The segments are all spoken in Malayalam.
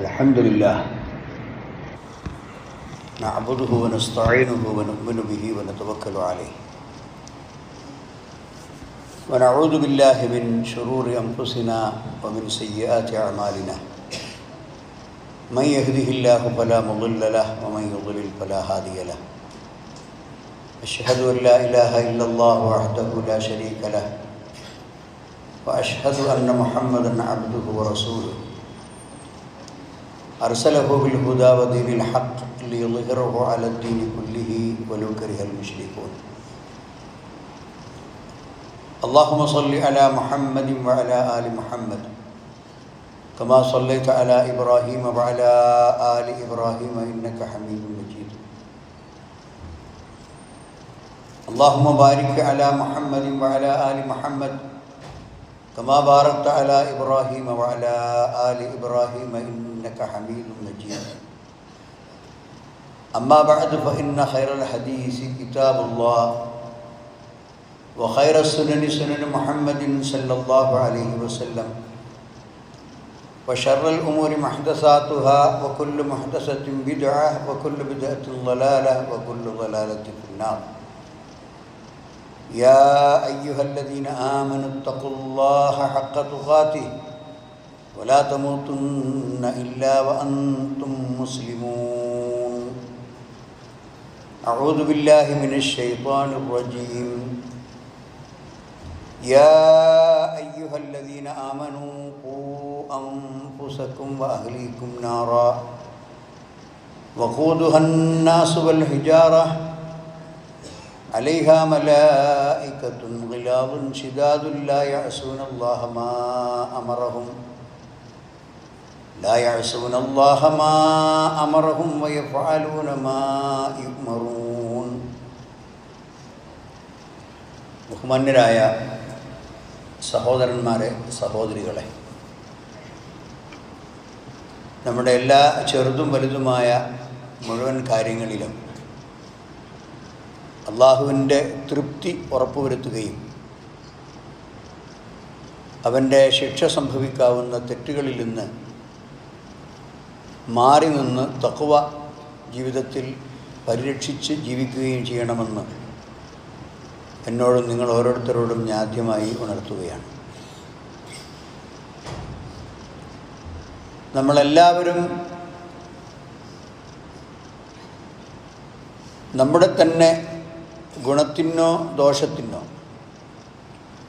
الحمد لله نعبده ونستعينه ونؤمن به ونتوكل عليه ونعوذ بالله من شرور أنفسنا ومن سيئات أعمالنا من يهده الله فلا مضل له ومن يضلل فلا هادي له أشهد أن لا إله إلا الله وحده لا شريك له وأشهد أن محمدًا عبده ورسوله أرسله بالهدى ودين الحق ليظهره على الدين كله ولو كره المشركون اللهم صل على محمد وعلى آل محمد كما صليت على إبراهيم وعلى آل إبراهيم إنك حميد مجيد اللهم بارك على محمد وعلى آل محمد كما باركت على إبراهيم وعلى آل إبراهيم إنك حميد مجيد أما بعد فإن خير الحديث كتاب الله وخير السنن سنن محمد صلى الله عليه وسلم وشر الأمور محدثاتها وكل محدثة بدعة وكل بدعة ضلالة وكل ضلالة في النار يا أيها الذين آمنوا اتقوا الله حق تقاته ولا تموتن إلا وأنتم مسلمون أعوذ بالله من الشيطان الرجيم يا أيها الذين آمنوا قوا أنفسكم وأهليكم نارا وقودها الناس والحجارة عليها ملائكة غلاظ شداد لا يعصون الله ما أمرهم ويفعلون ما يؤمرون. ബഹുമാന്യരായ സഹോദരന്മാരെ, സഹോദരികളെ, നമ്മുടെ എല്ലാ ചെറുതും വലുതുമായ മുഴുവൻ കാര്യങ്ങളിലും അള്ളാഹുവിൻ്റെ തൃപ്തി ഉറപ്പുവരുത്തുകയും അവൻ്റെ ശിക്ഷ സംഭവിക്കാവുന്ന തെറ്റുകളിൽ നിന്ന് മാറി നിന്ന് തഖ്വ ജീവിതത്തിൽ പരിരക്ഷിച്ച് ജീവിക്കുകയും ചെയ്യണമെന്ന് എന്നോടും നിങ്ങൾ ഓരോരുത്തരോടും ഞാൻ ആദ്യമായി ഉണർത്തുകയാണ്. നമ്മളെല്ലാവരും നമ്മുടെ തന്നെ ഗുണത്തിനോ ദോഷത്തിനോ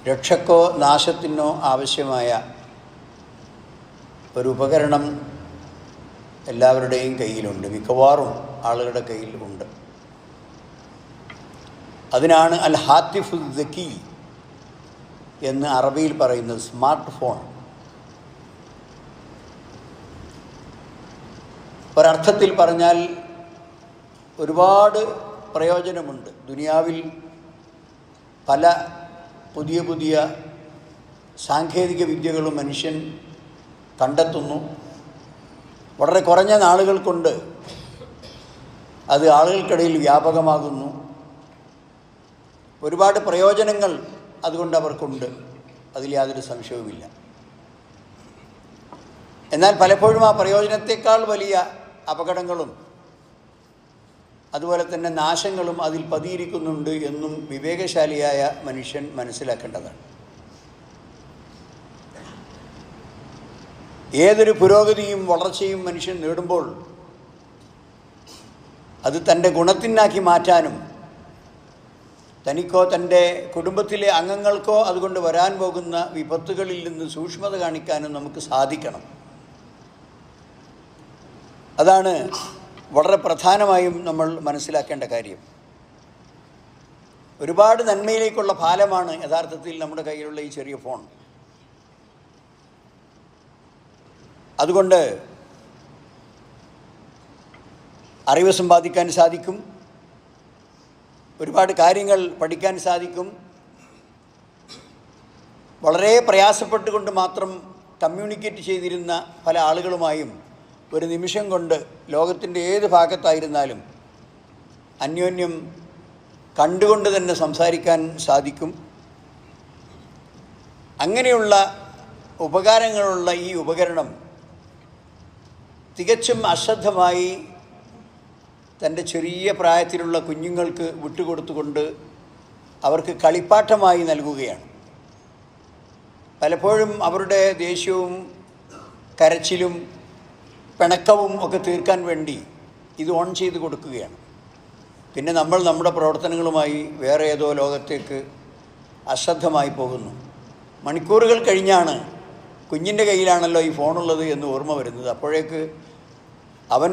രക്ഷക്കോ നാശത്തിനോ ആവശ്യമായ ഒരു ഉപകരണം എല്ലാവരുടെയും കയ്യിലുണ്ട്, മിക്കവാറും ആളുകളുടെ കയ്യിൽ ഉണ്ട്. അതിനാണ് അൽ ഹാത്തിഫുൽ ദക്കി എന്ന് അറബിയിൽ പറയുന്നത്, സ്മാർട്ട് ഫോൺ. ഒരർത്ഥത്തിൽ പറഞ്ഞാൽ ഒരുപാട് പ്രയോജനമുണ്ട്. ദുനിയാവിൽ പല പുതിയ പുതിയ സാങ്കേതിക വിദ്യകളും മനുഷ്യൻ കണ്ടെത്തുന്നു. വളരെ കുറഞ്ഞ നാളുകൾ കൊണ്ട് അത് ആളുകൾക്കിടയിൽ വ്യാപകമാകുന്നു. ഒരുപാട് പ്രയോജനങ്ങൾ അതുകൊണ്ട് അവർക്കുണ്ട്, അതിൽ യാതൊരു സംശയവുമില്ല. എന്നാൽ പലപ്പോഴും ആ പ്രയോജനത്തെക്കാൾ വലിയ അപകടങ്ങളും അതുപോലെ തന്നെ നാശങ്ങളും അതിൽ പതിയിരിക്കുന്നുണ്ട് എന്നും വിവേകശാലിയായ മനുഷ്യൻ മനസ്സിലാക്കേണ്ടതാണ്. ഏതൊരു പുരോഗതിയും വളർച്ചയും മനുഷ്യൻ നേടുമ്പോൾ അത് തൻ്റെ ഗുണത്തിനാക്കി മാറ്റാനും തനിക്കോ തൻ്റെ കുടുംബത്തിലെ അംഗങ്ങൾക്കോ അതുകൊണ്ട് വരാൻ പോകുന്ന വിപത്തുകളിൽ നിന്ന് സൂക്ഷ്മത കാണിക്കാനും നമുക്ക് സാധിക്കണം. അതാണ് വളരെ പ്രധാനമായും നമ്മൾ മനസ്സിലാക്കേണ്ട കാര്യം. ഒരുപാട് നന്മയിലേക്കുള്ള പാലമാണ് യഥാർത്ഥത്തിൽ നമ്മുടെ കയ്യിലുള്ള ഈ ചെറിയ ഫോൺ. അതുകൊണ്ട് അറിവ് സമ്പാദിക്കാൻ സാധിക്കും, ഒരുപാട് കാര്യങ്ങൾ പഠിക്കാൻ സാധിക്കും. വളരെ പ്രയാസപ്പെട്ടുകൊണ്ട് മാത്രം കമ്മ്യൂണിക്കേറ്റ് ചെയ്തിരുന്ന പല ആളുകളുമായും ഒരു നിമിഷം കൊണ്ട് ലോകത്തിൻ്റെ ഏത് ഭാഗത്തായിരുന്നാലും അന്യോന്യം കണ്ടുകൊണ്ട് തന്നെ സംസാരിക്കാൻ സാധിക്കും. അങ്ങനെയുള്ള ഉപകാരങ്ങളുള്ള ഈ ഉപകരണം തികച്ചും അശ്രദ്ധമായി തൻ്റെ ചെറിയ പ്രായത്തിലുള്ള കുഞ്ഞുങ്ങൾക്ക് വിട്ടുകൊടുത്തുകൊണ്ട് അവർക്ക് കളിപ്പാട്ടമായി നൽകുകയാണ്. പലപ്പോഴും അവരുടെ ദേഷ്യവും കരച്ചിലും പിണക്കവും ഒക്കെ തീർക്കാൻ വേണ്ടി ഇത് ഓൺ ചെയ്ത് കൊടുക്കുകയാണ്. പിന്നെ നമ്മൾ നമ്മുടെ പ്രവർത്തനങ്ങളുമായി വേറെ ഏതോ ലോകത്തേക്ക് അശ്രദ്ധമായി പോകുന്നു. മണിക്കൂറുകൾ കഴിഞ്ഞാണ് കുഞ്ഞിൻ്റെ കയ്യിലാണല്ലോ ഈ ഫോണുള്ളത് എന്ന് ഓർമ്മ വരുന്നത്. അപ്പോഴേക്ക് അവൻ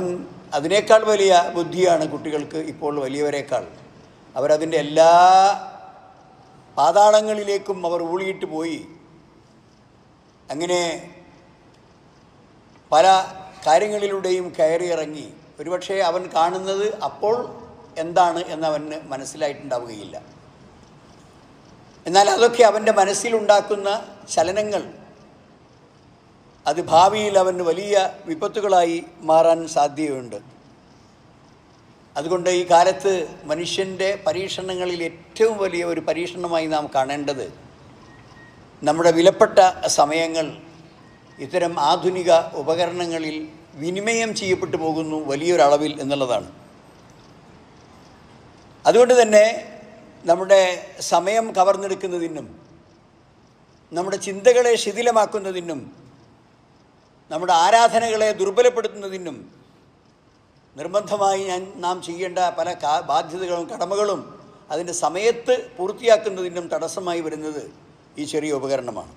അതിനേക്കാൾ വലിയ ബുദ്ധിയാണ് കുട്ടികൾക്ക് ഇപ്പോൾ വലിയവരേക്കാൾ. അവരതിൻ്റെ എല്ലാ പാതാളങ്ങളിലേക്കും അവർ ഊളിയിട്ട് പോയി. അങ്ങനെ പല കാര്യങ്ങളിലൂടെയും കയറിയിറങ്ങി. ഒരുപക്ഷെ അവൻ കാണുന്നത് അപ്പോൾ എന്താണ് എന്നവന് മനസ്സിലായിട്ടുണ്ടാവുകയില്ല. എന്നാൽ അതൊക്കെ അവൻ്റെ മനസ്സിലുണ്ടാക്കുന്ന ചലനങ്ങൾ അത് ഭാവിയിൽ അവന് വലിയ വിപത്തുകളായി മാറാൻ സാധ്യതയുണ്ട്. അതുകൊണ്ട് ഈ കാലത്ത് മനുഷ്യൻ്റെ പരീക്ഷണങ്ങളിൽ ഏറ്റവും വലിയ ഒരു പരീക്ഷണമായി നാം കാണേണ്ടത് നമ്മുടെ വിലപ്പെട്ട സമയങ്ങൾ ഇത്തരം ആധുനിക ഉപകരണങ്ങളിൽ വിനിമയം ചെയ്യപ്പെട്ടു പോകുന്നു വലിയൊരളവിൽ എന്നുള്ളതാണ്. അതുകൊണ്ട് തന്നെ നമ്മുടെ സമയം കവർന്നെടുക്കുന്നതിനും നമ്മുടെ ചിന്തകളെ ശിഥിലമാക്കുന്നതിനും നമ്മുടെ ആരാധനകളെ ദുർബലപ്പെടുത്തുന്നതിനും നിർബന്ധമായി നാം ചെയ്യേണ്ട പല ബാധ്യതകളും കടമകളും അതിൻ്റെ സമയത്ത് പൂർത്തിയാക്കുന്നതിനും തടസ്സമായി വരുന്നത് ഈ ചെറിയ ഉപകരണമാണ്.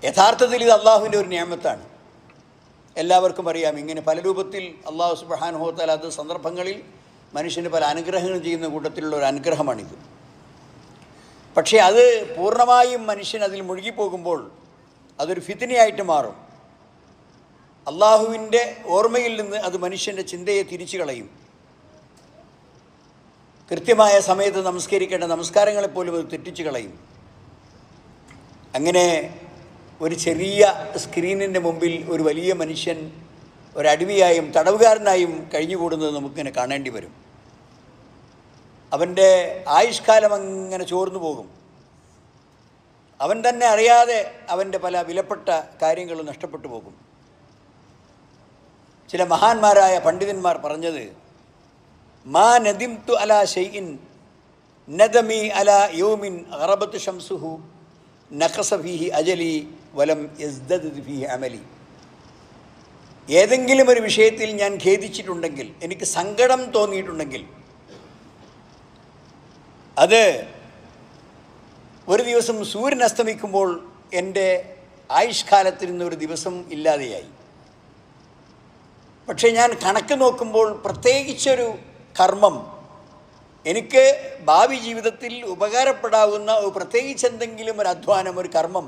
യഥാർത്ഥത്തിൽ ഇത് അള്ളാഹുവിൻ്റെ ഒരു നിയമത്താണ്. എല്ലാവർക്കും അറിയാം. ഇങ്ങനെ പല രൂപത്തിൽ അള്ളാഹു സുബ്ഹാനഹു വ തആല അത് സന്ദർഭങ്ങളിൽ മനുഷ്യന് പല അനുഗ്രഹങ്ങൾ ചെയ്യുന്ന കൂട്ടത്തിലുള്ള ഒരു അനുഗ്രഹമാണിത്. പക്ഷേ അത് പൂർണ്ണമായും മനുഷ്യൻ അതിൽ മുഴുകിപ്പോകുമ്പോൾ അതൊരു ഫിത്നയായിട്ട് മാറും. അള്ളാഹുവിൻ്റെ ഓർമ്മയിൽ നിന്ന് അത് മനുഷ്യൻ്റെ ചിന്തയെ തിരിച്ചു കളയും. കൃത്യമായ സമയത്ത് നമസ്കരിക്കേണ്ട നമസ്കാരങ്ങളെപ്പോലും അത് തെറ്റിച്ചു കളയും. അങ്ങനെ ഒരു ചെറിയ സ്ക്രീനിൻ്റെ മുമ്പിൽ ഒരു വലിയ മനുഷ്യൻ ഒരടിമയായും തടവുകാരനായും കഴിഞ്ഞുകൂടുന്നത് നമുക്കിങ്ങനെ കാണേണ്ടി വരും. അവൻ്റെ ആയുഷ്കാലം അങ്ങനെ ചോർന്നു പോകും. അവൻ തന്നെ അറിയാതെ അവൻ്റെ പല വിലപ്പെട്ട കാര്യങ്ങളും നഷ്ടപ്പെട്ടു പോകും. ചില മഹാന്മാരായ പണ്ഡിതന്മാർ പറഞ്ഞത്, മാ നദിംതു അലാ ഷൈഇൻ നദമി അലാ യൗമിൻ ഗറബത്ത് ശംസുഹു നഖസ ഫീഹി അജലി വലം യസ്ദദ് ഫീഹി അമലി. ഏതെങ്കിലും ഒരു വിഷയത്തിൽ ഞാൻ ഖേദിച്ചിട്ടുണ്ടെങ്കിൽ, എനിക്ക് സങ്കടം തോന്നിയിട്ടുണ്ടെങ്കിൽ, അത് ഒരു ദിവസം സൂര്യൻ അസ്തമിക്കുമ്പോൾ എൻ്റെ ആയുഷ്കാലത്തിൽ നിന്നൊരു ദിവസം ഇല്ലാതെയായി. പക്ഷേ ഞാൻ കണക്ക് നോക്കുമ്പോൾ പ്രത്യേകിച്ചൊരു കർമ്മം എനിക്ക് ഭാവി ജീവിതത്തിൽ ഉപകാരപ്പെടാവുന്ന പ്രത്യേകിച്ച് എന്തെങ്കിലും ഒരു അധ്വാനം, ഒരു കർമ്മം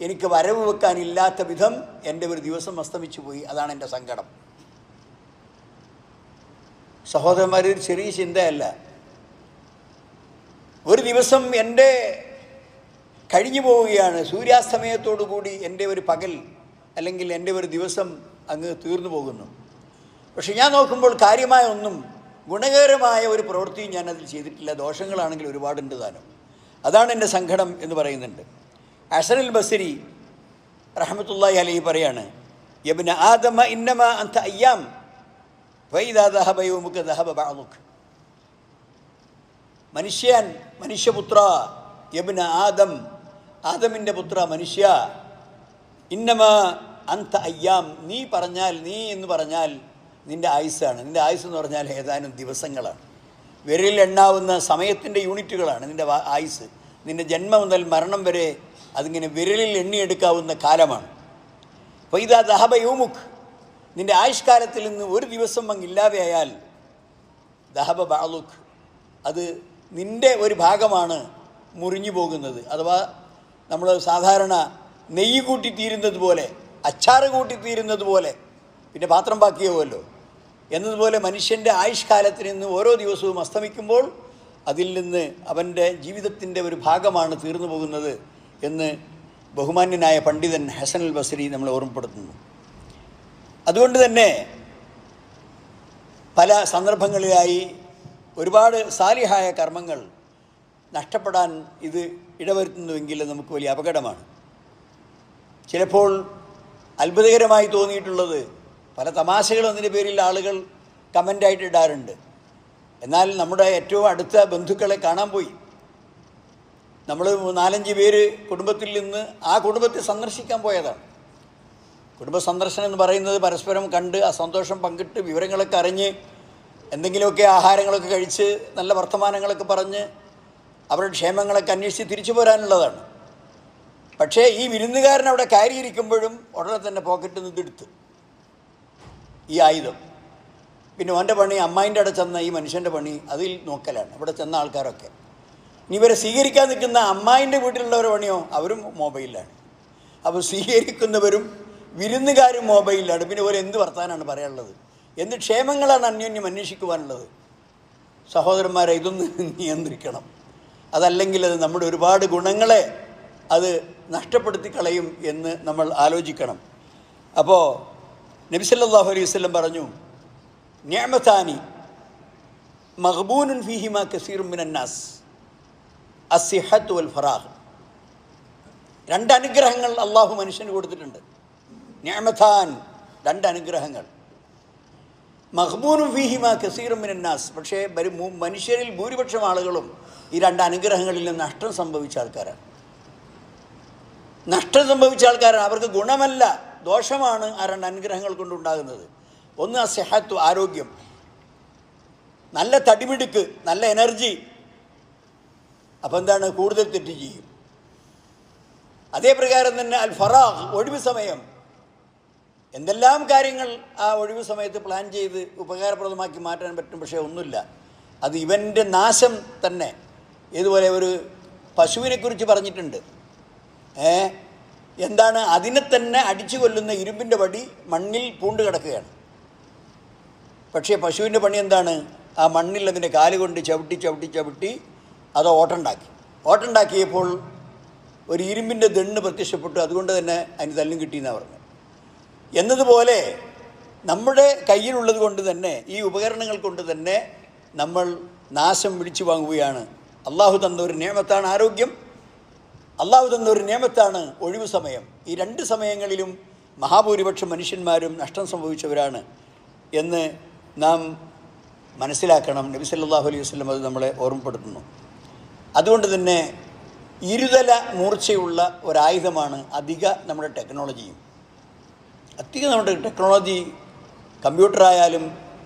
എനിക്ക് വരവ് വെക്കാനില്ലാത്ത വിധം എൻ്റെ ഒരു ദിവസം അസ്തമിച്ചു പോയി. അതാണ് എൻ്റെ സങ്കടം. സഹോദരന്മാർ, ഒരു ചെറിയ ചിന്തയല്ല. ഒരു ദിവസം എൻ്റെ കഴിഞ്ഞു പോവുകയാണ്. സൂര്യാസ്തമയത്തോടു കൂടി എൻ്റെ ഒരു പകൽ അല്ലെങ്കിൽ എൻ്റെ ഒരു ദിവസം അങ്ങ് തീർന്നു പോകുന്നു. പക്ഷെ ഞാൻ നോക്കുമ്പോൾ കാര്യമായ ഒന്നും, ഗുണകരമായ ഒരു പ്രവൃത്തിയും ഞാൻ അതിൽ ചെയ്തിട്ടില്ല. ദോഷങ്ങളാണെങ്കിൽ ഒരുപാടുണ്ട് താനും. അതാണ് എൻ്റെ സങ്കടം എന്ന് പറയുന്നുണ്ട്. ഹസനുൽ ബസ്രി റഹ്മത്തുള്ളാഹി അലൈഹി പറയാണ്, യബ്ന ആദമ ഇന്നമാ അൻത അയ്യാം ഫഇദാ ദഹബ യൗമുക ദഹബ ബഅദുക. മനുഷ്യപുത്ര, യബ്ന ആദം, ആദമിൻ്റെ പുത്ര, മനുഷ്യ, ഇന്നമാ അൻത അയ്യാം, നീ എന്ന് പറഞ്ഞാൽ നിൻ്റെ ആയുസ്സാണ്. നിൻ്റെ ആയുസ് എന്ന് പറഞ്ഞാൽ ഏതാനും ദിവസങ്ങളാണ്. വിരലിൽ എണ്ണാവുന്ന സമയത്തിൻ്റെ യൂണിറ്റുകളാണ് നിൻ്റെ ആയുസ്. നിൻ്റെ ജന്മം മുതൽ മരണം വരെ അതിങ്ങനെ വിരലിൽ എണ്ണിയെടുക്കാവുന്ന കാലമാണ്. അപ്പോൾ ഇതാ ദഹബ യൗമുക്, നിൻ്റെ ആയുഷ്കാലത്തിൽ നിന്ന് ഒരു ദിവസം അങ്ങില്ലാതെയായാൽ ദഹബ ബഅദുക്, അത് നിൻ്റെ ഒരു ഭാഗമാണ് മുറിഞ്ഞു പോകുന്നത്. അഥവാ നമ്മൾ സാധാരണ നെയ്യ് കൂട്ടിത്തീരുന്നത് പോലെ, അച്ചാറ് കൂട്ടിത്തീരുന്നത് പോലെ പിന്നെ പാത്രം ബാക്കിയാവുമല്ലോ എന്നതുപോലെ മനുഷ്യൻ്റെ ആയുഷ്കാലത്തിൽ നിന്ന് ഓരോ ദിവസവും അസ്തമിക്കുമ്പോൾ അതിൽ നിന്ന് അവൻ്റെ ജീവിതത്തിൻ്റെ ഒരു ഭാഗമാണ് തീർന്നു പോകുന്നത് എന്ന് ബഹുമാന്യനായ പണ്ഡിതൻ ഹസനുൽ ബസ്രി നമ്മളെ ഓർമ്മപ്പെടുത്തുന്നു. അതുകൊണ്ട് തന്നെ പല സന്ദർഭങ്ങളിലായി ഒരുപാട് സാലിഹായ കർമ്മങ്ങൾ നഷ്ടപ്പെടാൻ ഇത് ഇടവരുത്തുന്നുവെങ്കിൽ നമുക്ക് വലിയ അപകടമാണ്. ചിലപ്പോൾ അത്ഭുതകരമായി തോന്നിയിട്ടുള്ളത് പല തമാശകളും അതിൻ്റെ പേരിൽ ആളുകൾ കമൻ്റായിട്ട് ഇടാറുണ്ട്. എന്നാൽ നമ്മുടെ ഏറ്റവും അടുത്ത ബന്ധുക്കളെ കാണാൻ പോയി. നമ്മൾ 4-5 പേര് കുടുംബത്തിൽ നിന്ന് ആ കുടുംബത്തെ സന്ദർശിക്കാൻ പോയതാണ്. കുടുംബ സന്ദർശനം എന്ന് പറയുന്നത് പരസ്പരം കണ്ട് ആ സന്തോഷം പങ്കിട്ട് വിവരങ്ങളൊക്കെ അറിഞ്ഞ് എന്തെങ്കിലുമൊക്കെ ആഹാരങ്ങളൊക്കെ കഴിച്ച് നല്ല വർത്തമാനങ്ങളൊക്കെ പറഞ്ഞ് അവരുടെ ക്ഷേമങ്ങളൊക്കെ അന്വേഷിച്ച് തിരിച്ചു പോരാനുള്ളതാണ്. പക്ഷേ ഈ വിരുന്നുകാരൻ അവിടെ കയറിയിരിക്കുമ്പോഴും ഉടനെ തന്നെ പോക്കറ്റിൽ നിന്ന് ഇതെടുത്ത് ഈ ആയുധം. പിന്നെ ഓൻ്റെ പണി അമ്മായിൻ്റെ അവിടെ ചെന്ന ഈ മനുഷ്യൻ്റെ പണി അതിൽ നോക്കലാണ്. ഇവിടെ ചെന്ന ആൾക്കാരൊക്കെ ഇനി ഇവരെ സ്വീകരിക്കാൻ നിൽക്കുന്ന അമ്മായിൻ്റെ വീട്ടിലുള്ളവരുടെ പണിയോ അവരും മൊബൈലിലാണ്. അപ്പോൾ സ്വീകരിക്കുന്നവരും വിരുന്നുകാരും മൊബൈലിലാണ്. പിന്നെ പോലെ എന്ത് വർത്താനാണ് പറയാനുള്ളത്? എന്ത് ക്ഷേമങ്ങളാണ് അന്യോന്യം അന്വേഷിക്കുവാനുള്ളത്? സഹോദരന്മാരെ, ഇതൊന്ന് നിയന്ത്രിക്കണം. അതല്ലെങ്കിൽ അത് നമ്മുടെ ഒരുപാട് ഗുണങ്ങളെ അത് നഷ്ടപ്പെടുത്തി കളയും എന്ന് നമ്മൾ ആലോചിക്കണം. അപ്പോൾ നബി സല്ലല്ലാഹു അലൈഹി വസല്ലം പറഞ്ഞു, നിഅമതാനി മഗ്ബൂനുൻ ഫീഹിമാ കസീറുൻ മിനന്നാസ് അസ്സിഹത്ത് വൽ ഫറാഹ്. 2 അനുഗ്രഹങ്ങൾ അള്ളാഹു മനുഷ്യന് കൊടുത്തിട്ടുണ്ട്. നിഅമതാൻ, 2 അനുഗ്രഹങ്ങൾ. മഗ്ബൂനുൻ ഫീഹിമാ കസീറുൻ മിനന്നാസ്, പക്ഷേ മനുഷ്യരിൽ ഭൂരിപക്ഷം ആളുകളും ഈ 2 അനുഗ്രഹങ്ങളിൽ നിന്ന് നഷ്ടം സംഭവിച്ച ആൾക്കാരാണ്. നഷ്ടം സംഭവിച്ച ആൾക്കാരാണ്. അവർക്ക് ഗുണമല്ല, ദോഷമാണ് ആ 2 അനുഗ്രഹങ്ങൾ കൊണ്ടുണ്ടാകുന്നത്. ഒന്ന് അസ്സിഹത്ത്, ആരോഗ്യം, നല്ല തടിമിടുക്ക്, നല്ല എനർജി. അപ്പോൾ എന്താണ്? കൂടുതൽ തെറ്റ് ചെയ്യും. അതേ പ്രകാരം തന്നെ അൽ ഫറാഖ്, ഒഴിവ് സമയം. എന്തെല്ലാം കാര്യങ്ങൾ ആ ഒഴിവ് സമയത്ത് പ്ലാൻ ചെയ്ത് ഉപകാരപ്രദമാക്കി മാറ്റാൻ പറ്റും. പക്ഷേ ഒന്നുമില്ല, അത് ഇവൻ്റെ നാശം തന്നെ. ഇതുപോലെ ഒരു പശുവിനെക്കുറിച്ച് പറഞ്ഞിട്ടുണ്ട്. എന്താണ്? അതിനെ തന്നെ അടിച്ചു കൊല്ലുന്ന ഇരുമ്പിൻ്റെ വടി മണ്ണിൽ പൂണ്ട് കിടക്കുകയാണ്. പക്ഷേ പശുവിൻ്റെ പണി എന്താണ്? ആ മണ്ണിൽ അതിൻ്റെ കാലുകൊണ്ട് ചവിട്ടി ചവിട്ടി ചവിട്ടി അത് ഓട്ടുണ്ടാക്കിയപ്പോൾ ഒരു ഇരുമ്പിൻ്റെ ദണ്ണ് പ്രത്യക്ഷപ്പെട്ടു. അതുകൊണ്ട് തന്നെ അതിന് തല്ലും കിട്ടിയെന്നാണ് പറഞ്ഞത്. എന്നതുപോലെ നമ്മുടെ കയ്യിലുള്ളത് കൊണ്ട് തന്നെ, ഈ ഉപകരണങ്ങൾ കൊണ്ട് തന്നെ നമ്മൾ നാശം വിളിച്ചു വാങ്ങുകയാണ്. അള്ളാഹു തന്നൊരു നിയമത്താണ് ആരോഗ്യം, അള്ളാഹു തന്നൊരു നിയമത്താണ് ഒഴിവു സമയം. ഈ 2 സമയങ്ങളിലും മഹാഭൂരിപക്ഷം മനുഷ്യന്മാരും നഷ്ടം സംഭവിച്ചവരാണ് എന്ന് നാം മനസ്സിലാക്കണം. നബി സല്ലല്ലാഹു അലൈഹി വസല്ലം അത് നമ്മളെ ഓർമ്മപ്പെടുത്തുന്നു. അതുകൊണ്ട് തന്നെ ഇരുതല മൂർച്ചയുള്ള ഒരായുധമാണ് നമ്മുടെ ടെക്നോളജിയും. നമ്മുടെ ടെക്നോളജി, കമ്പ്യൂട്ടറായാലും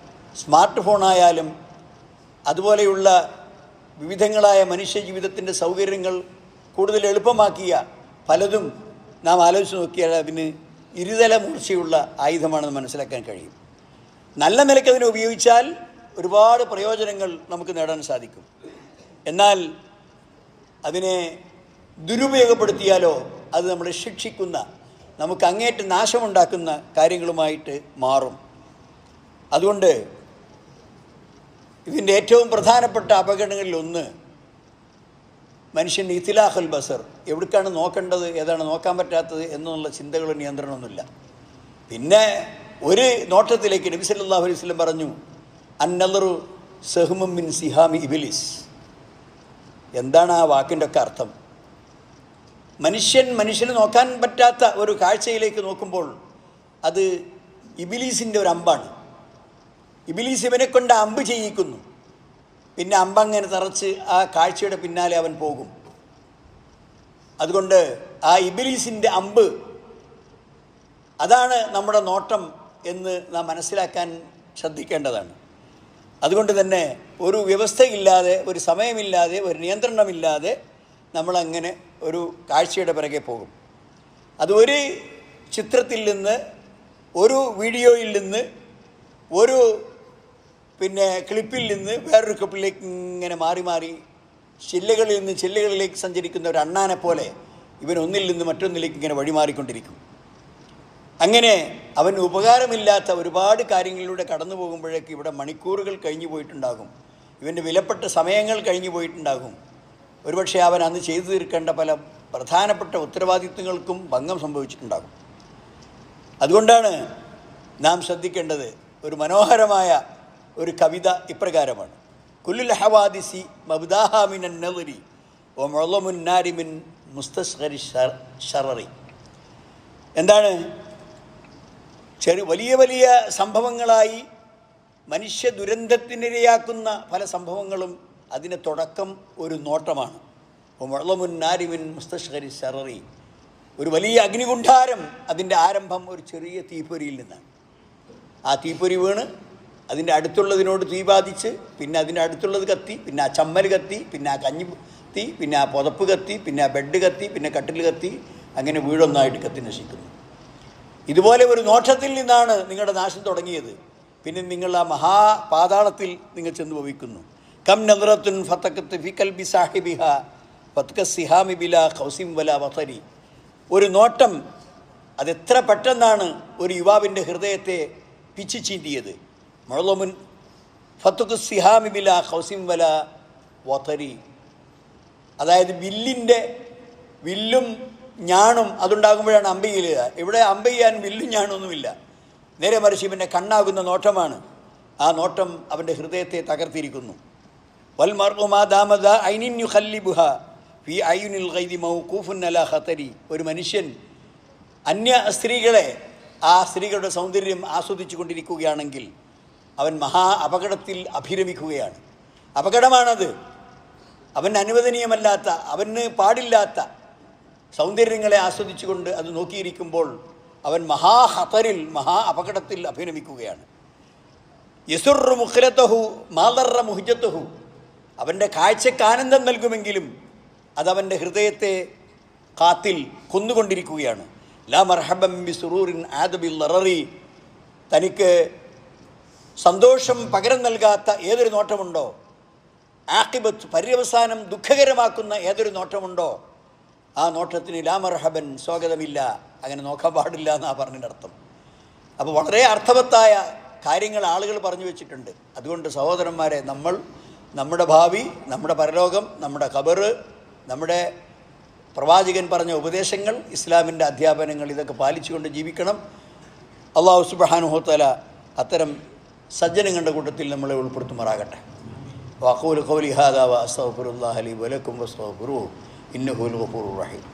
സ്മാർട്ട് ഫോണായാലും അതുപോലെയുള്ള വിവിധങ്ങളായ മനുഷ്യ ജീവിതത്തിൻ്റെ സൗകര്യങ്ങൾ കൂടുതൽ എളുപ്പമാക്കിയ പലതും നാം ആലോചിച്ച് നോക്കിയാൽ അതിന് ഇരുതല മൂർച്ചയുള്ള ആയുധമാണെന്ന് മനസ്സിലാക്കാൻ കഴിയും. നല്ല നിലയ്ക്ക് അതിനെ ഉപയോഗിച്ചാൽ ഒരുപാട് പ്രയോജനങ്ങൾ നമുക്ക് നേടാൻ സാധിക്കും. എന്നാൽ അതിനെ ദുരുപയോഗപ്പെടുത്തിയാലോ അത് നമ്മളെ ശിക്ഷിക്കുന്ന, നമുക്ക് അങ്ങേറ്റം നാശമുണ്ടാക്കുന്ന കാര്യങ്ങളുമായിട്ട് മാറും. അതുകൊണ്ട് ഇതിൻ്റെ ഏറ്റവും പ്രധാനപ്പെട്ട അപകടങ്ങളിലൊന്ന് മനുഷ്യൻ ഇത്തിലാഹുൽ ബസർ, എവിടേക്കാണ് നോക്കേണ്ടത്, ഏതാണ് നോക്കാൻ പറ്റാത്തത് എന്നുള്ള ചിന്തകളും നിയന്ത്രണമൊന്നുമില്ല. പിന്നെ ഒരു നോട്ടത്തിലേക്ക് നബി സല്ലല്ലാഹു അലൈഹി വസല്ലം പറഞ്ഞു, അന്നദറു സഹ്മും മിൻ സിഹാമി ഇബ്ലീസ്. എന്താണ് ആ വാക്കിൻ്റെ ഒക്കെ അർത്ഥം? മനുഷ്യന് നോക്കാൻ പറ്റാത്ത ഒരു കാഴ്ചയിലേക്ക് നോക്കുമ്പോൾ അത് ഇബ്ലീസിൻ്റെ ഒരു അമ്പാണ്. ഇബ്ലീസ് ഇവനെ കൊണ്ട് അമ്പ് ചെയ്യിക്കുന്നു. പിന്നെ അമ്പങ്ങനെ തറച്ച് ആ കാഴ്ചയുടെ പിന്നാലെ അവൻ പോകും. അതുകൊണ്ട് ആ ഇബ്ലീസിൻ്റെ അമ്പ്, അതാണ് നമ്മുടെ നോട്ടം എന്ന് നാം മനസ്സിലാക്കാൻ ശ്രദ്ധിക്കേണ്ടതാണ്. അതുകൊണ്ട് തന്നെ ഒരു വ്യവസ്ഥയില്ലാതെ, ഒരു സമയമില്ലാതെ, ഒരു നിയന്ത്രണമില്ലാതെ നമ്മളങ്ങനെ ഒരു കാഴ്ചയുടെ പിറകെ പോകും. അത് ഒരു ചിത്രത്തിൽ നിന്ന്, ഒരു വീഡിയോയിൽ നിന്ന്, ഒരു ക്ലിപ്പിൽ നിന്ന് വേറൊരു ക്ലിപ്പിലേക്ക് ഇങ്ങനെ മാറി മാറി ചില്ലകളിൽ നിന്ന് ചില്ലകളിലേക്ക് സഞ്ചരിക്കുന്ന ഒരു അണ്ണാനെ പോലെ ഇവൻ ഒന്നിൽ നിന്ന് മറ്റൊന്നിലേക്ക് ഇങ്ങനെ വഴിമാറിക്കൊണ്ടിരിക്കും. അങ്ങനെ അവന് ഉപകാരമില്ലാത്ത ഒരുപാട് കാര്യങ്ങളിലൂടെ കടന്നു പോകുമ്പോഴേക്ക് ഇവിടെ മണിക്കൂറുകൾ കഴിഞ്ഞു പോയിട്ടുണ്ടാകും. ഇവൻ്റെ വിലപ്പെട്ട സമയങ്ങൾ കഴിഞ്ഞു പോയിട്ടുണ്ടാകും. ഒരുപക്ഷെ അവൻ അന്ന് ചെയ്തു തീർക്കേണ്ട പല പ്രധാനപ്പെട്ട ഉത്തരവാദിത്വങ്ങൾക്കും ഭംഗം സംഭവിച്ചിട്ടുണ്ടാകും. അതുകൊണ്ടാണ് നാം ശ്രദ്ധിക്കേണ്ടത്. ഒരു മനോഹരമായ ഒരു കവിത ഇപ്രകാരമാണ്: കുല്ലുൽ ഹവാദിസി മബ്ദാഹ മിനൻ നദരി വ മുഅ്ലമുൻ നാരി മിൻ മുസ്തസ്ഗരി ശററി. എന്താണ്? വലിയ വലിയ സംഭവങ്ങളായി മനുഷ്യ ദുരന്തത്തിനിരയാക്കുന്ന പല സംഭവങ്ങളും അതിന് തുടക്കം ഒരു നോട്ടമാണ്. മുഅ്ളമുൻ നാരിമിൻ മുസ്തശ്ഗരി ശററി, ഒരു വലിയ അഗ്നികുണ്ഠാരം അതിൻ്റെ ആരംഭം ഒരു ചെറിയ തീപ്പൊരിയിൽ നിന്നാണ്. ആ തീപ്പൊരി വീണ് അതിൻ്റെ അടുത്തുള്ളതിനോട് തീ ബാധിച്ച്, പിന്നെ അതിൻ്റെ അടുത്തുള്ളത് കത്തി, പിന്നെ ആ ചമ്മൽ കത്തി, പിന്നെ ആ കഞ്ഞി കത്തി, പിന്നെ ആ പുതപ്പ് കത്തി, പിന്നെ ആ ബെഡ് കത്തി, പിന്നെ കട്ടിൽ കത്തി, അങ്ങനെ വീടൊന്നായിട്ട് കത്തി നശിക്കുന്നു. ഇതുപോലെ ഒരു നോട്ടത്തിൽ നിന്നാണ് നിങ്ങളുടെ നാശം തുടങ്ങിയത്. പിന്നെ നിങ്ങൾ ആ മഹാപാതാളത്തിൽ നിങ്ങൾ ചെന്ന് ഭവിക്കുന്നു. കം നദ്റത്തുൻ ഫതഖത്ത് ഫി ഖൽബി സാഹിബിഹ ഫത്ക സിഹാമി ബിലാ ഖൗസിം വലാ വസരി. ഒരു നോട്ടം അതെത്ര പെട്ടെന്നാണ് ഒരു യുവാവിൻ്റെ ഹൃദയത്തെ പിച്ചു ചീന്തിയത്. മുഅ്ളമുൻ ഫത്ക സിഹാമി ബിലാ ഖൗസിം വലാ വതരി, അതായത് വില്ലും ഞാണും അതുണ്ടാകുമ്പോഴാണ് അമ്പെയ്യുക. ഇവിടെ അമ്പെയ്യാൻ വില്ലും ഞാണൊന്നുമില്ല, നേരെ മറിച്ച് ഇവൻ്റെ കണ്ണാകുന്ന നോട്ടമാണ്. ആ നോട്ടം അവൻ്റെ ഹൃദയത്തെ തകർത്തിരിക്കുന്നു. വൽ മർഉ മാ ദാമദ ഐനിൻ യുഖല്ലിബുഹ ഫി അയ്യുനിൽ ഗൈദി മൗഖൂഫുൻ അലാ ഖതരി. ഒരു മനുഷ്യൻ അന്യ സ്ത്രീകളെ, ആ സ്ത്രീകളുടെ സൗന്ദര്യം ആസ്വദിച്ചു കൊണ്ടിരിക്കുകയാണെങ്കിൽ അവൻ മഹാ അപകടത്തിൽ അഭിരമിക്കുകയാണ്. അപകടമാണത്. അവന് അനുവദനീയമല്ലാത്ത, അവന് പാടില്ലാത്ത സൗന്ദര്യങ്ങളെ ആസ്വദിച്ചുകൊണ്ട് അത് നോക്കിയിരിക്കുമ്പോൾ അവൻ മഹാ അപകടത്തിൽ അഭിനമിക്കുകയാണ്. യസുറു മുഖ്ലതഹു മാദറ മുഹ്ജതഹു, അവൻ്റെ കാഴ്ചയ്ക്ക് ആനന്ദം നൽകുമെങ്കിലും അതവൻ്റെ ഹൃദയത്തെ കാത്തിൽ കൊന്നുകൊണ്ടിരിക്കുകയാണ്. ലാ മർഹബൻ ബി സുറൂറിൻ ആദബിൽ ലററി, തനിക്ക് സന്തോഷം പകരം നൽകാത്ത ഏതൊരു നോട്ടമുണ്ടോ, ആഖിബത്ത് പര്യവസാനം ദുഃഖകരമാക്കുന്ന ഏതൊരു നോട്ടമുണ്ടോ, ആ നോട്ടത്തിന് ലാ മർഹബൻ സ്വാഗതമില്ല, അങ്ങനെ നോക്കാൻ പാടില്ല എന്നാണ് പറഞ്ഞതിൻ്റെ അർത്ഥം. അപ്പോൾ വളരെ അർത്ഥവത്തായ കാര്യങ്ങൾ ആളുകൾ പറഞ്ഞു വെച്ചിട്ടുണ്ട്. അതുകൊണ്ട് സഹോദരന്മാരെ, നമ്മുടെ ഭാവി, നമ്മുടെ പരലോകം, നമ്മുടെ ഖബറ്, നമ്മുടെ പ്രവാചകൻ പറഞ്ഞ ഉപദേശങ്ങൾ, ഇസ്ലാമിൻ്റെ അധ്യാപനങ്ങൾ, ഇതൊക്കെ പാലിച്ചുകൊണ്ട് ജീവിക്കണം. അല്ലാഹു സുബ്ഹാനഹു വ തആല അത്തരം സജ്ജനങ്ങളുടെ കൂട്ടത്തിൽ നമ്മളെ ഉൾപ്പെടുത്തുമാറാകട്ടെ. വഖൂലു ഖൗലി ഹാദാ വ അസ്തഗ്ഫിറുല്ലാഹ ലി വലക്കും വസ്തഗ്ഫിറുഹു ഇന്നഹു ഹുവൽ ഗഫൂറുർ റഹീം.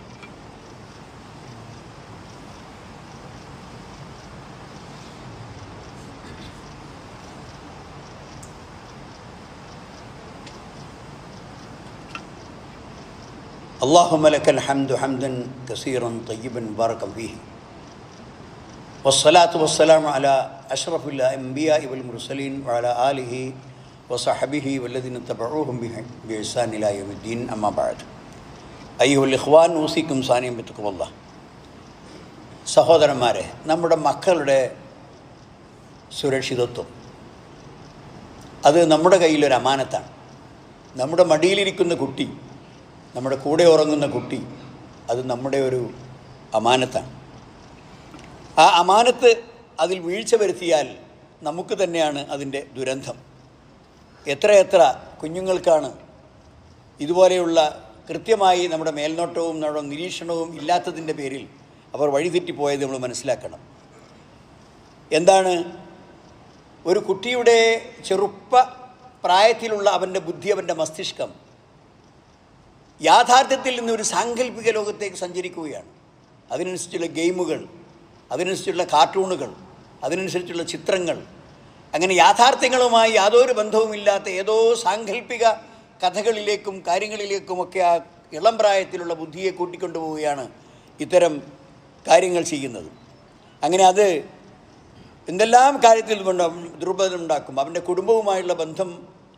اللهم لك الحمد حمدا كثيرا طيبا مباركا فيه والصلاة والسلام على أشرف الأنبياء والمرسلين وعلى آله وصحبه والذين تبعوهم بإحسان إلى يوم الدين أما بعد أيها الإخوان أوصيكم ثانيا بتقوى الله. സഹോദരന്മാരെ, നമ്മുടെ മക്കളുടെ സുരക്ഷിതത്വം അത് നമ്മുടെ കയ്യിലൊരു അമാനത്താണ്. നമ്മുടെ മടിയിലിരിക്കുന്ന കുട്ടി, നമ്മുടെ കൂടെ ഉറങ്ങുന്ന കുട്ടി, അത് നമ്മുടെ ഒരു അമാനത്താണ്. ആ അമാനത്ത് അതിൽ വീഴ്ച വരുത്തിയാൽ നമുക്ക് തന്നെയാണ് അതിൻ്റെ ദുരന്തം. എത്ര കുഞ്ഞുങ്ങൾക്കാണ് ഇതുപോലെയുള്ള കൃത്യമായി നമ്മുടെ മേൽനോട്ടവും നമ്മുടെ നിരീക്ഷണവും ഇല്ലാത്തതിൻ്റെ പേരിൽ അവർ വഴിതെറ്റിപ്പോയത് നമ്മൾ മനസ്സിലാക്കണം. എന്താണ് ഒരു കുട്ടിയുടെ ചെറുപ്പ പ്രായത്തിലുള്ള അവൻ്റെ ബുദ്ധി, അവൻ്റെ മസ്തിഷ്കം യാഥാർത്ഥ്യത്തിൽ നിന്ന് ഒരു സാങ്കല്പിക ലോകത്തേക്ക് സഞ്ചരിക്കുകയാണ്. അതിനനുസരിച്ചുള്ള ഗെയിമുകൾ, അതിനനുസരിച്ചുള്ള കാർട്ടൂണുകൾ, അതിനനുസരിച്ചുള്ള ചിത്രങ്ങൾ, അങ്ങനെ യാഥാർത്ഥ്യങ്ങളുമായി യാതൊരു ബന്ധവുമില്ലാത്ത ഏതോ സാങ്കല്പിക കഥകളിലേക്കും കാര്യങ്ങളിലേക്കുമൊക്കെ ആ ഇളം പ്രായത്തിലുള്ള ബുദ്ധിയെ കൂട്ടിക്കൊണ്ടുപോവുകയാണ് ഇത്തരം കാര്യങ്ങൾ ചെയ്യുന്നത്. അങ്ങനെ അത് എന്തെല്ലാം കാര്യത്തിൽ ദുർബലം ഉണ്ടാക്കും. അവൻ്റെ കുടുംബവുമായുള്ള ബന്ധം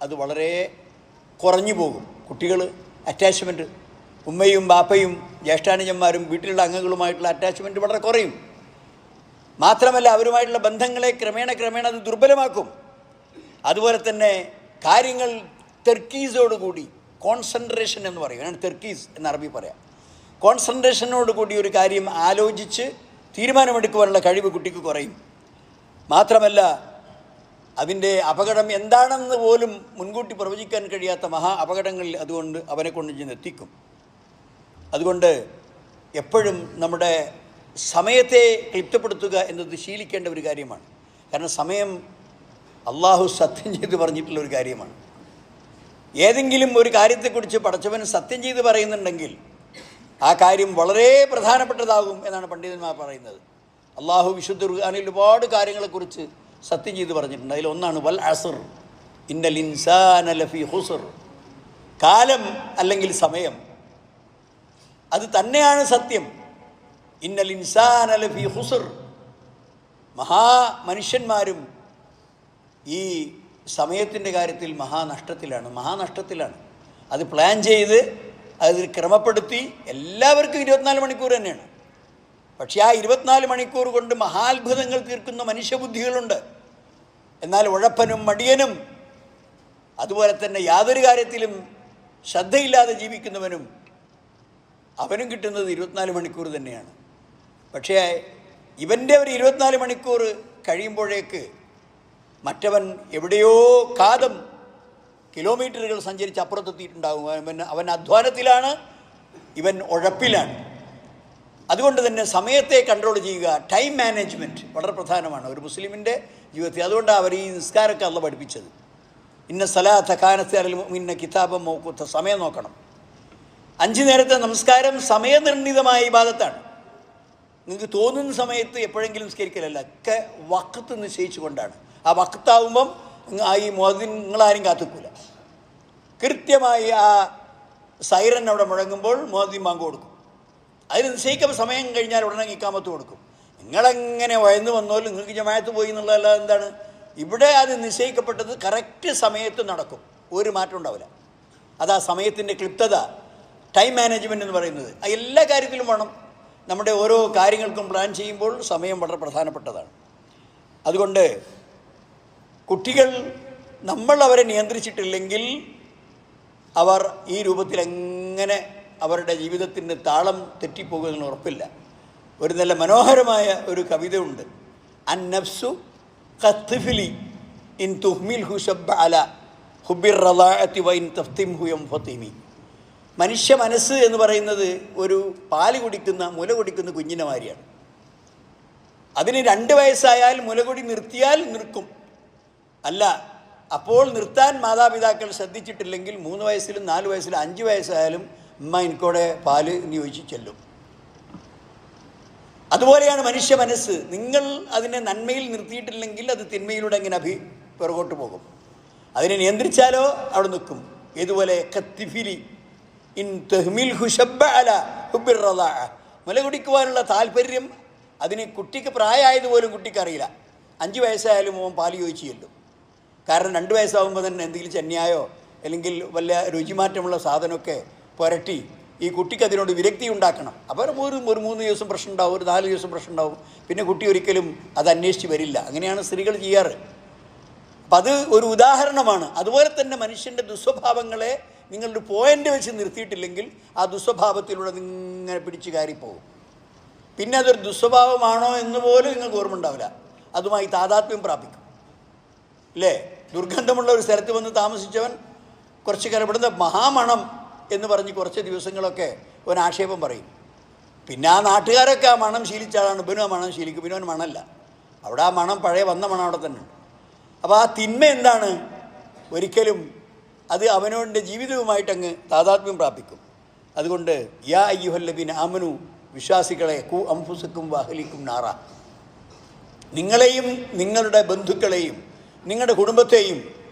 അത് വളരെ കുറഞ്ഞു പോകും. കുട്ടികൾ അറ്റാച്ച്മെൻറ്റ്, ഉമ്മയും ബാപ്പയും ജ്യേഷ്ഠാനുജന്മാരും വീട്ടിലുള്ള അംഗങ്ങളുമായിട്ടുള്ള അറ്റാച്ച്മെൻറ്റ് വളരെ കുറയും. മാത്രമല്ല അവരുമായിട്ടുള്ള ബന്ധങ്ങളെ ക്രമേണ അത് ദുർബലമാക്കും. അതുപോലെ തന്നെ കാര്യങ്ങൾ തെർക്കീസോടുകൂടി, കോൺസെൻട്രേഷൻ എന്ന് പറയും, അതിനാണ് തെർക്കീസ് എന്ന് അറബി പറയാം. കോൺസെൻട്രേഷനോടുകൂടി ഒരു കാര്യം ആലോചിച്ച് തീരുമാനമെടുക്കുവാനുള്ള കഴിവ് കുട്ടിക്ക് കുറയും. മാത്രമല്ല അതിൻ്റെ അപകടം എന്താണെന്ന് പോലും മുൻകൂട്ടി പ്രവചിക്കാൻ കഴിയാത്ത മഹാ അപകടങ്ങളിൽ അതുകൊണ്ട് അവനെ കൊണ്ട് ചെന്നെത്തിക്കും. അതുകൊണ്ട് എപ്പോഴും നമ്മുടെ സമയത്തെ ക്ലിപ്തപ്പെടുത്തുക എന്നത് ശീലിക്കേണ്ട ഒരു കാര്യമാണ്. കാരണം സമയം അള്ളാഹു സത്യം ചെയ്ത് പറഞ്ഞിട്ടുള്ള ഒരു കാര്യമാണ്. ഏതെങ്കിലും ഒരു കാര്യത്തെക്കുറിച്ച് പടച്ചവൻ സത്യം ചെയ്ത് പറയുന്നുണ്ടെങ്കിൽ ആ കാര്യം വളരെ പ്രധാനപ്പെട്ടതാകും എന്നാണ് പണ്ഡിതന്മാർ പറയുന്നത്. അള്ളാഹു വിശുദ്ധ ഖുർആനിൽ ഒരുപാട് കാര്യങ്ങളെക്കുറിച്ച് സത്യം ചെയ്ത് പറഞ്ഞിട്ടുണ്ട്. അതിലൊന്നാണ് വൽ അസ്ർ ഇന്നൽ ഇൻസാന ലഫീ ഖുസ്ർ. കാലം അല്ലെങ്കിൽ സമയം അത് തന്നെയാണ് സത്യം. ഇന്നൽ ഇൻസാന ലഫീ ഖുസ്ർ. മനുഷ്യന്മാരും ഈ സമയത്തിൻ്റെ കാര്യത്തിൽ മഹാനഷ്ടത്തിലാണ്. അത് പ്ലാൻ ചെയ്ത് അത് ക്രമപ്പെടുത്തി എല്ലാവർക്കും 24 മണിക്കൂർ തന്നെയാണ്. പക്ഷേ ആ 24 മണിക്കൂർ കൊണ്ട് മഹാത്ഭുതങ്ങൾ തീർക്കുന്ന മനുഷ്യബുദ്ധികളുണ്ട്. എന്നാൽ ഉഴപ്പനും മടിയനും അതുപോലെ തന്നെ യാതൊരു കാര്യത്തിലും ശ്രദ്ധയില്ലാതെ ജീവിക്കുന്നവനും അവനും കിട്ടുന്നത് 24 മണിക്കൂർ തന്നെയാണ്. പക്ഷേ ഇവൻ്റെ ഒരു 24 മണിക്കൂർ കഴിയുമ്പോഴേക്ക് മറ്റവൻ എവിടെയോ കിലോമീറ്ററുകൾ സഞ്ചരിച്ച് അപ്പുറത്തെത്തിയിട്ടുണ്ടാകും. അവൻ അധ്വാനത്തിലാണ്, ഇവൻ ഉഴപ്പിലാണ്. അതുകൊണ്ട് തന്നെ സമയത്തെ കൺട്രോൾ ചെയ്യുക, ടൈം മാനേജ്മെൻറ്റ് വളരെ പ്രധാനമാണ് ഒരു മുസ്ലിമിൻ്റെ ജീവിതത്തിൽ. അതുകൊണ്ടാണ് അവർ ഈ നിസ്കാരമൊക്കെ അള്ളാഹു പഠിപ്പിച്ചത്. ഇന്ന സലാത്ത കാനത്ത് അലൽ മുഅ്മിനീന കിതാബൻ മൗഖൂത്ത. സമയം നോക്കണം. 5 നേരത്തെ നമസ്കാരം സമയനിർണിതമായ ഇബാദത്താണ്. നിങ്ങൾക്ക് തോന്നുന്ന സമയത്ത് എപ്പോഴെങ്കിലും നിസ്കരിക്കലല്ല, ഒക്കെ വഖത്ത് നിശ്ചയിച്ചു കൊണ്ടാണ്. ആ വഖത്താവുമ്പം ഈ മുഅദ്ദിൻ നിങ്ങളാരും കാത്തുക്കൂല. കൃത്യമായി ആ സൈറൻ അവിടെ മുഴങ്ങുമ്പോൾ മുഅദ്ദിൻ ബാങ്ക് കൊടുക്കും. അതിന് നിശ്ചയിക്കുമ്പോൾ സമയം കഴിഞ്ഞാൽ ഉടനെ ഇഖാമത്ത് കൊടുക്കും. നിങ്ങളെങ്ങനെ വയന്ന് വന്നോലും നിങ്ങൾക്ക് ജമാഅത്ത് പോയി എന്നുള്ളതല്ലാതെ എന്താണ്? ഇവിടെ അത് നിശ്ചയിക്കപ്പെട്ടത് കറക്റ്റ് സമയത്ത് നടക്കും, ഒരു മാറ്റം ഉണ്ടാവില്ല. അതാ സമയത്തിൻ്റെ ക്ലിപ്തത, ടൈം മാനേജ്മെൻറ്റ് എന്ന് പറയുന്നത്. എല്ലാ കാര്യത്തിലും വേണം. നമ്മുടെ ഓരോ കാര്യങ്ങൾക്കും പ്ലാൻ ചെയ്യുമ്പോൾ സമയം വളരെ പ്രധാനപ്പെട്ടതാണ്. അതുകൊണ്ട് കുട്ടികൾ നമ്മൾ അവരെ നിയന്ത്രിച്ചിട്ടില്ലെങ്കിൽ അവർ ഈ രൂപത്തിൽ എങ്ങനെ അവരുടെ ജീവിതത്തിൻ്റെ താളം തെറ്റിപ്പോകുമെന്ന് ഉറപ്പില്ല. ഒരു നല്ല മനോഹരമായ ഒരു കവിതയുണ്ട്. അൻ നഫ്സു ഖത്ഫിലി ഇൻ തുഹ്മിൽഹു ശബ്ബ അല ഹുബിർ റളാഅതി വ ഇൻ തഫ്തിംഹു യംഫതിമി. മനുഷ്യ മനസ്സ് എന്ന് പറയുന്നത് ഒരു മുല കുടിക്കുന്ന കുഞ്ഞിനെ മാതിരിയാണ്. അതിന് 2 വയസ്സായാൽ മുലകുടി നിർത്തിയാൽ നിൽക്കും. അല്ല, അപ്പോൾ നിർത്താൻ മാതാപിതാക്കൾ ശ്രദ്ധിച്ചിട്ടില്ലെങ്കിൽ 3 വയസ്സിലും 4 വയസ്സിലും 5 വയസ്സായാലും ഉമ്മ എനിക്കോടെ പാല് നിയോഗിച്ച് ചെല്ലും. അതുപോലെയാണ് മനുഷ്യ മനസ്സ്. നിങ്ങൾ അതിനെ നന്മയിൽ നിർത്തിയിട്ടില്ലെങ്കിൽ അത് തിന്മയിലൂടെ എങ്ങനെ പുറകോട്ട് പോകും. അതിനെ നിയന്ത്രിച്ചാലോ അവിടെ നിൽക്കും. ഇതുപോലെ കത്തിഫിലി ഇൻ തഹ്മിൽഹു ശബ്ബ അല ഹുബ്ബിർ റളാഅ. മുല കുടിക്കുവാനുള്ള താല്പര്യം അതിന് കുട്ടിക്ക് പ്രായമായതുപോലും കുട്ടിക്കറിയില്ല. 5 വയസ്സായാലും അവൻ പാല് ചോദിച്ച് ചെല്ലും. കാരണം 2 വയസ്സാകുമ്പോൾ തന്നെ എന്തെങ്കിലും ചെന്നൈയോ അല്ലെങ്കിൽ വല്ല രുചിമാറ്റമുള്ള സാധനമൊക്കെ പുരട്ടി ഈ കുട്ടിക്ക് അതിനോട് വിരക്തി ഉണ്ടാക്കണം. അപ്പോൾ ഒരു 3 ദിവസം പ്രശ്നം ഉണ്ടാവും, ഒരു 4 ദിവസം പ്രശ്നം ഉണ്ടാവും. പിന്നെ കുട്ടി ഒരിക്കലും അത് അന്വേഷിച്ച് വരില്ല. അങ്ങനെയാണ് സ്ത്രീകൾ ചെയ്യാറ്. അപ്പം അത് ഒരു ഉദാഹരണമാണ്. അതുപോലെ തന്നെ മനുഷ്യൻ്റെ ദുസ്വഭാവങ്ങളെ നിങ്ങളുടെ പോയിൻ്റ് വെച്ച് നിർത്തിയിട്ടില്ലെങ്കിൽ ആ ദുസ്വഭാവത്തിലൂടെ ഇങ്ങനെ പിടിച്ച് കയറിപ്പോകും. പിന്നെ അതൊരു ദുസ്വഭാവമാണോ എന്ന് പോലും നിങ്ങൾക്ക് ഓർമ്മ ഉണ്ടാവില്ല. അതുമായി താദാത്മ്യം പ്രാപിക്കും. അല്ലേ? ദുർഗന്ധമുള്ള ഒരു സ്ഥലത്ത് വന്ന് താമസിച്ചവൻ കുറച്ച് കാലം ഇവിടുന്ന് മഹാമണം എന്ന് പറഞ്ഞ് കുറച്ച് ദിവസങ്ങളൊക്കെ അവൻ ആക്ഷേപം പറയും. പിന്നെ ആ നാട്ടുകാരൊക്കെ ആ മണം ശീലിച്ച ആളാണ്. ഇവനും ആ മണം ശീലിക്കും. പിന്നെ അവൻ മണമല്ല. അവിടെ ആ മണം പഴയ വന്ന മണം അവിടെ തന്നെ ഉണ്ട്. അപ്പോൾ ആ തിന്മ എന്താണ്? ഒരിക്കലും അത് അവനവൻ്റെ ജീവിതവുമായിട്ട് അങ്ങ് താദാത്മ്യം പ്രാപിക്കും. അതുകൊണ്ട് യാ അയ്യുഹല്ലദീന ആമനു, വിശ്വാസികളെ, ഖു അൻഫുസക്കും വഅഹ്ലിക്കും നാറ. നിങ്ങളെയും നിങ്ങളുടെ ബന്ധുക്കളെയും നിങ്ങളുടെ കുടുംബത്തെയും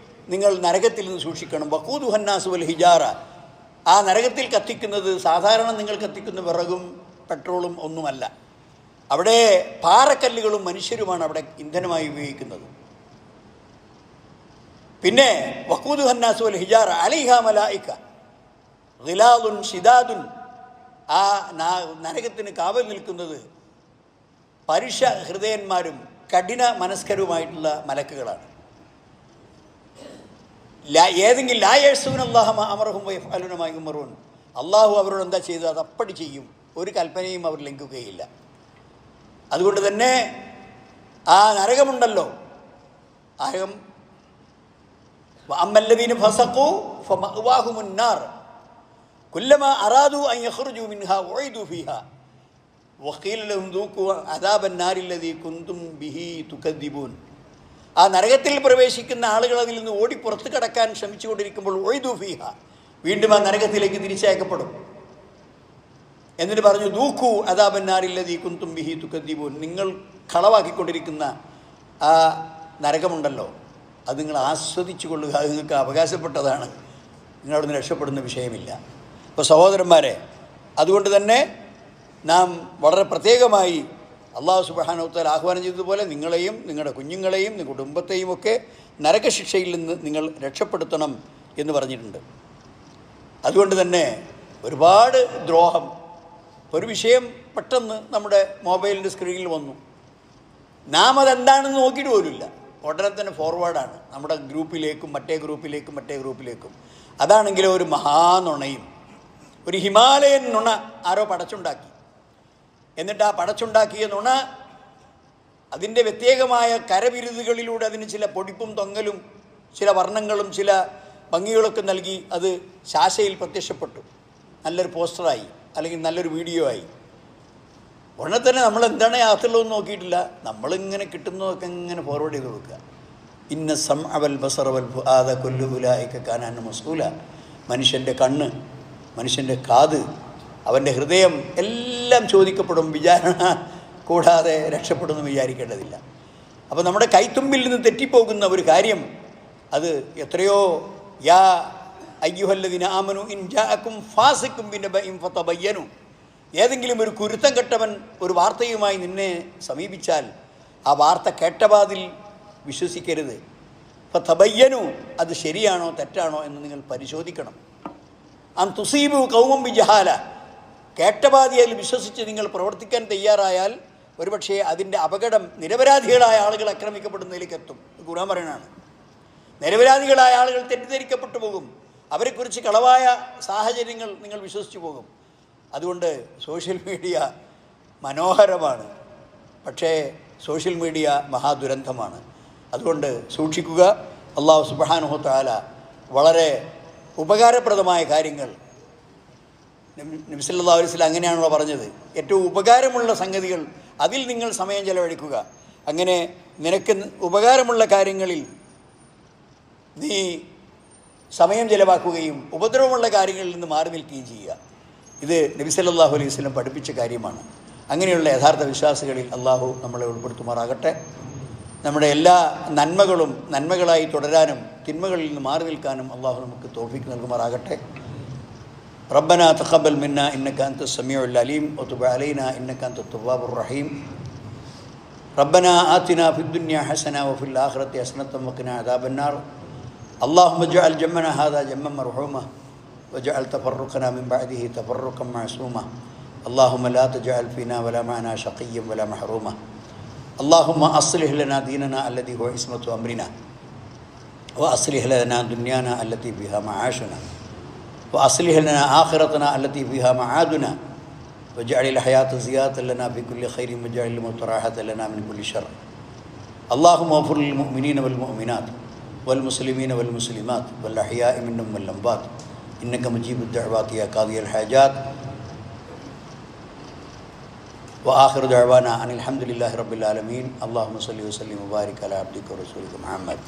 നിങ്ങൾ നരകത്തിൽ നിന്ന് സൂക്ഷിക്കണം. വഖൂദുഹന്നാസു വൽ ഹിജാറ. ആ നരകത്തിൽ കത്തിക്കുന്നത് സാധാരണ നിങ്ങൾ കത്തിക്കുന്ന വിറകും പെട്രോളും ഒന്നുമല്ല. അവിടെ പാറക്കല്ലുകളും മനുഷ്യരുമാണ് അവിടെ ഇന്ധനമായി ഉപയോഗിക്കുന്നത്. പിന്നെ വഖൂദുഹന്നാസു വൽ ഹിജാറ അലൈഹാ മലായിക ഗിലാദുൻ ശിദാദുൻ. ആ നരകത്തിന് കാവൽ നിൽക്കുന്നത് പരുഷ ഹൃദയന്മാരും കഠിന മനസ്കരുമായിട്ടുള്ള മലക്കുകളാണ്. ഏതെങ്കിലും അള്ളാഹു അവരോട് എന്താ ചെയ്തത് അത് അപ്പടി ചെയ്യും. ഒരു കൽപ്പനയും അവർ ലംഘിക്കുകയില്ല. അതുകൊണ്ട് തന്നെ ആ നരകമുണ്ടല്ലോ, നരകം അമ്മല്ലദീന ഫസഖൂ ഫമഅവാഹുമുൻ നാർ കുല്ലമാ അറാദു അൻ യഖ്റുജൂ മിൻഹാ ഉഈദു ഫീഹാ വഖീല ലഹും ദൂഖൂ അദാബൻ നാരില്ലദീ കുന്തും ബിഹി തുകദ്ദിബൂൻ. ആ നരകത്തിൽ പ്രവേശിക്കുന്ന ആളുകൾ അതിൽ നിന്ന് ഓടി പുറത്ത് കടക്കാൻ ശ്രമിച്ചുകൊണ്ടിരിക്കുമ്പോൾ ഉഈദു ഫീഹാ, വീണ്ടും ആ നരകത്തിലേക്ക് തിരിച്ചയക്കപ്പെടും. എന്നിട്ട് പറഞ്ഞു ദൂഖൂ അദാബൻ നാരില്ലദീ കുന്തും ബിഹി തുകദ്ദിബൂൻ, നിങ്ങൾ കളവാക്കിക്കൊണ്ടിരിക്കുന്ന ആ നരകമുണ്ടല്ലോ, അത് നിങ്ങൾ ആസ്വദിച്ചു കൊള്ളുക. അത് നിങ്ങൾക്ക് അവകാശപ്പെട്ടതാണ്. നിങ്ങളവിടുന്ന് രക്ഷപ്പെടുന്ന വിഷയമില്ല. അപ്പോൾ സഹോദരന്മാരെ, അതുകൊണ്ട് തന്നെ നാം വളരെ പ്രത്യേകമായി അള്ളാഹു സുബ്ഹാനഹു വ തആല ആഹ്വാനം ചെയ്തതുപോലെ നിങ്ങളെയും നിങ്ങളുടെ കുഞ്ഞുങ്ങളെയും നിങ്ങളുടെ കുടുംബത്തെയും ഒക്കെ നരകശിക്ഷയിൽ നിന്ന് നിങ്ങൾ രക്ഷപ്പെടുത്തണം എന്ന് പറഞ്ഞിട്ടുണ്ട്. അതുകൊണ്ട് തന്നെ ഒരുപാട് ദ്രോഹം, ഒരു വിഷയം പെട്ടെന്ന് നമ്മുടെ മൊബൈലിൻ്റെ സ്ക്രീനിൽ വന്നു, നാം അതെന്താണെന്ന് നോക്കിയിട്ട് പോലുമില്ല, ഉടനെ തന്നെ ഫോർവേഡാണ് നമ്മുടെ ഗ്രൂപ്പിലേക്കും മറ്റേ ഗ്രൂപ്പിലേക്കും. അതാണെങ്കിലും ഒരു മഹാനുണയും, ഒരു ഹിമാലയൻ നുണ ആരോ പടച്ചുണ്ടാക്കി. എന്നിട്ട് ആ പടച്ചുണ്ടാക്കിയ നുണ അതിൻ്റെ പ്രത്യേകമായ കരവിരുതുകളിലൂടെ അതിന് ചില പൊടിപ്പും തൊങ്ങലും ചില വർണ്ണങ്ങളും ചില ഭംഗികളൊക്കെ നൽകി അത് ശാശയിൽ പ്രത്യക്ഷപ്പെട്ടു. നല്ലൊരു പോസ്റ്ററായി, അല്ലെങ്കിൽ നല്ലൊരു വീഡിയോ ആയി. ഉടനെ തന്നെ നമ്മൾ എന്താണ് യാത്രയുള്ളതെന്ന് നോക്കിയിട്ടില്ല, നമ്മളിങ്ങനെ കിട്ടുന്നതൊക്കെ ഇങ്ങനെ ഫോർവേഡ് ചെയ്ത് കൊടുക്കുക. ഇന്ന സമഅ വൽ ബസറ വൽ ഫുആദ കുല്ലു ഉലൈക കാന അൻഹു മസ്ഊല. മനുഷ്യൻ്റെ കണ്ണ്, മനുഷ്യൻ്റെ കാത്, അവൻ്റെ ഹൃദയം എല്ലാം ചോദിക്കപ്പെടും. വിചാരണ കൂടാതെ രക്ഷപ്പെടുമെന്ന് വിചാരിക്കേണ്ടതില്ല. അപ്പോൾ നമ്മുടെ കൈത്തുമ്പിൽ നിന്ന് തെറ്റിപ്പോകുന്ന ഒരു കാര്യം, അത് എത്രയോ യാ അയ്യുഹല്ലദീന ആമനു ഇൻ ജാഅക്കും ഫാസിഖും ബിനബഇൻ ഫതബയ്യനു. ഏതെങ്കിലും ഒരു കുരുത്തം കെട്ടവൻ ഒരു വാർത്തയുമായി നിന്നെ സമീപിച്ചാൽ ആ വാർത്ത കേട്ടപാതിൽ വിശ്വസിക്കരുത്. ഫതബയ്യനു, അത് ശരിയാണോ തെറ്റാണോ എന്ന് നിങ്ങൾ പരിശോധിക്കണം. അൻ തുസീബു ഖൗമൻ ബിജഹാല, കേട്ടപാതി അതിൽ വിശ്വസിച്ച് നിങ്ങൾ പ്രവർത്തിക്കാൻ തയ്യാറായാൽ ഒരുപക്ഷേ അതിൻ്റെ അപകടം നിരപരാധികളായ ആളുകൾ ആക്രമിക്കപ്പെടുന്നതിലേക്ക് എത്തും. ഖുർആൻ പറയുന്നതാണ്. നിരപരാധികളായ ആളുകൾ തെറ്റിദ്ധരിക്കപ്പെട്ടു പോകും, അവരെക്കുറിച്ച് കളവായ സാഹചര്യങ്ങൾ നിങ്ങൾ വിശ്വസിച്ചു പോകും. അതുകൊണ്ട് സോഷ്യൽ മീഡിയ മനോഹരമാണ്, പക്ഷേ സോഷ്യൽ മീഡിയ മഹാദുരന്തമാണ്. അതുകൊണ്ട് സൂക്ഷിക്കുക. അല്ലാഹു സുബ്ഹാനഹു വ തആല വളരെ ഉപകാരപ്രദമായ കാര്യങ്ങൾ, നബി സല്ലല്ലാഹു അലൈഹി വസല്ലം അങ്ങനെയാണല്ലോ പറഞ്ഞത്, ഏറ്റവും ഉപകാരമുള്ള സംഗതികൾ അതിൽ നിങ്ങൾ സമയം ചെലവഴിക്കുക. അങ്ങനെ നിനക്ക് ഉപകാരമുള്ള കാര്യങ്ങളിൽ നീ സമയം ചെലവാക്കുകയും ഉപദ്രവമുള്ള കാര്യങ്ങളിൽ നിന്ന് മാറി നിൽക്കുകയും ചെയ്യുക. ഇത് നബി സല്ലല്ലാഹു അലൈഹി വസല്ലം പഠിപ്പിച്ച കാര്യമാണ്. അങ്ങനെയുള്ള യഥാർത്ഥ വിശ്വാസികളിൽ അള്ളാഹു നമ്മളെ ഉൾപ്പെടുത്തുമാറാകട്ടെ. നമ്മുടെ എല്ലാ നന്മകളും നന്മകളായി തുടരാനും തിന്മകളിൽ നിന്ന് മാറി നിൽക്കാനും അള്ളാഹു നമുക്ക് തൗഫീഖ് നൽകുമാറാകട്ടെ. ربنا تقبل منا إنك أنت السميع العليم وتب علينا إنك أنت التواب الرحيم. ربنا آتنا في الدنيا حسنة وفي الآخرة حسنة وقنا عذاب النار. اللهم اجعل جمعنا هذا جمعا مرحوما واجعل تفرقنا من بعده تفرقا معصوما. اللهم لا تجعل فينا ولا معنا شقيا ولا محروما. اللهم أصلح لنا ديننا الذي هو عصمة أمرنا وأصلح لنا دنيانا التي فيها معاشنا وأصلح لنا آخرتنا التي فيها معادنا واجعل الحياة زيادة لنا في كل خير واجعل الموت راحة لنا من كل شر. اللهم اغفر للمؤمنين والمؤمنات والمسلمين والمسلمات والأحياء منهم والأموات إنك مجيب الدعوات يا قاضي الحاجات. وآخر دعوانا أن الحمد لله رب العالمين. اللهم صل وسلم وبارك على عبدك ورسولك محمد.